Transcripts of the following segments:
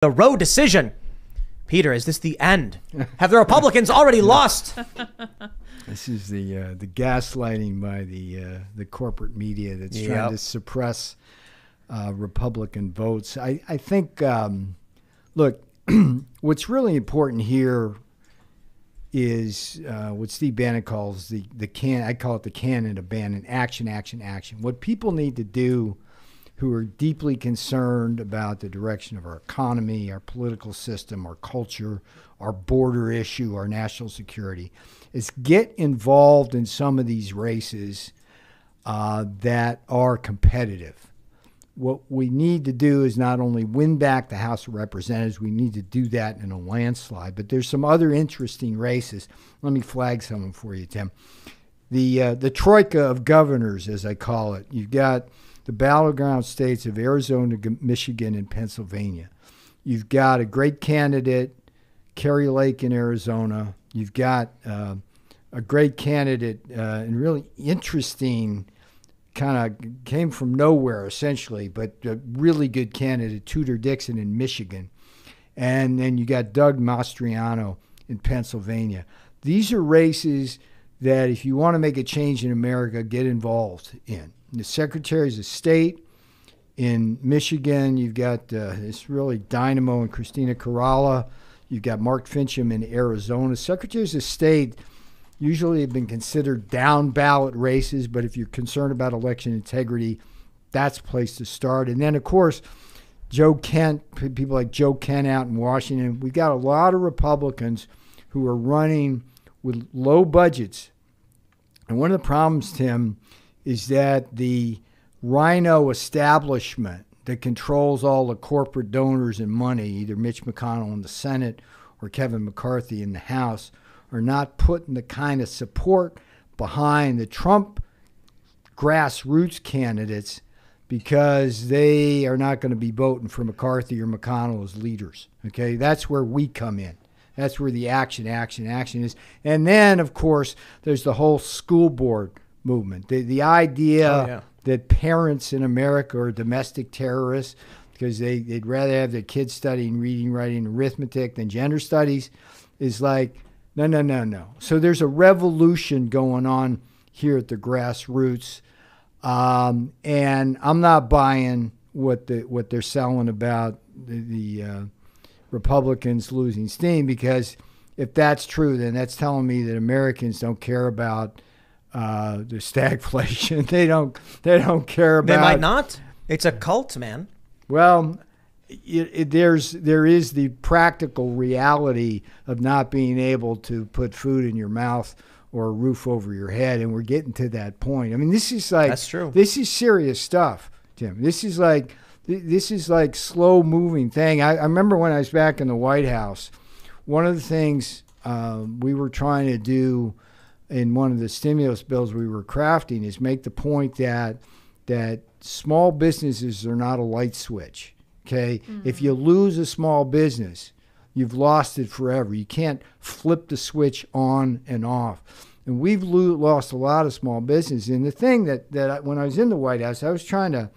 The Roe decision. Peter, is this the end? Have the Republicans already lost? This is the gaslighting by the corporate media that's trying to suppress Republican votes. I think, look, what's really important here is what Steve Bannon calls I call it the canon of Bannon, action, action, action. What people need to do who are deeply concerned about the direction of our economy, our political system, our culture, our border issue, our national security, is get involved in some of these races that are competitive. What we need to do is not only win back the House of Representatives, we need to do that in a landslide, but there's some other interesting races. Let me flag some of them for you, Tim. The troika of governors, as I call it. You've got the battleground states of Arizona, Michigan, and Pennsylvania. You've got a great candidate, Kari Lake in Arizona. You've got a great candidate and really interesting, kind of came from nowhere essentially, but a really good candidate, Tudor Dixon in Michigan. And then you got Doug Mastriano in Pennsylvania. These are races that if you want to make a change in America, get involved in. The secretaries of state in Michigan, you've got this really dynamo and Christina Caralla. You've got Mark Finchem in Arizona. Secretaries of state usually have been considered down ballot races, but if you're concerned about election integrity, that's a place to start. And then, of course, Joe Kent, people like Joe Kent out in Washington. We've got a lot of Republicans who are running with low budgets. And one of the problems, Tim, is that the rhino establishment that controls all the corporate donors and money, either Mitch McConnell in the Senate or Kevin McCarthy in the House, are not putting the kind of support behind the Trump grassroots candidates because they are not going to be voting for McCarthy or McConnell as leaders. Okay, that's where we come in. That's where the action is. And then, of course, there's the whole school board movement. The idea that parents in America are domestic terrorists because they'd rather have their kids studying reading, writing, and arithmetic than gender studies is like, no. So there's a revolution going on here at the grassroots. And I'm not buying what they're selling about the Republicans losing steam, because if that's true, then that's telling me that Americans don't care about the stagflation. They don't care about. They might not. It's a cult, man. Well, there is the practical reality of not being able to put food in your mouth or a roof over your head, and we're getting to that point. I mean, this is like that's true. This is serious stuff, Tim. This is like slow moving thing. I remember when I was back in the White House, one of the things we were trying to do in one of the stimulus bills we were crafting is make the point that small businesses are not a light switch. Okay, if you lose a small business, you've lost it forever. You can't flip the switch on and off. And we've lost a lot of small businesses. And the thing that when I was in the White House, I was trying to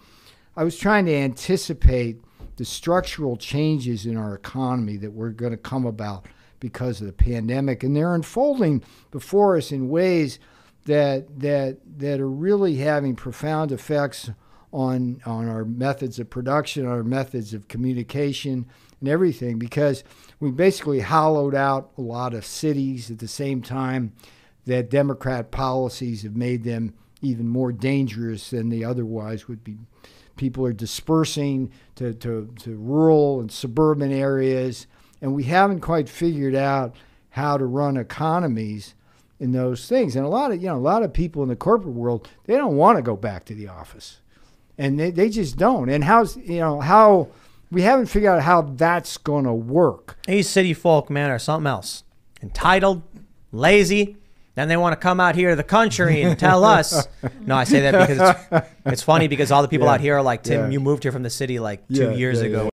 anticipate the structural changes in our economy that were going to come about because of the pandemic, and they're unfolding before us in ways that are really having profound effects on our methods of production, our methods of communication, and everything, because we basically hollowed out a lot of cities at the same time that Democrat policies have made them even more dangerous than they otherwise would be. People are dispersing to rural and suburban areas, and we haven't quite figured out how to run economies in those things. And a lot of people in the corporate world, they don't want to go back to the office, and they just don't. And how we haven't figured out how that's going to work. These city folk, man, are something else. Entitled, lazy. Then they want to come out here to the country and tell us. No, I say that because it's funny because all the people out here are like, Tim, you moved here from the city like 2 years ago.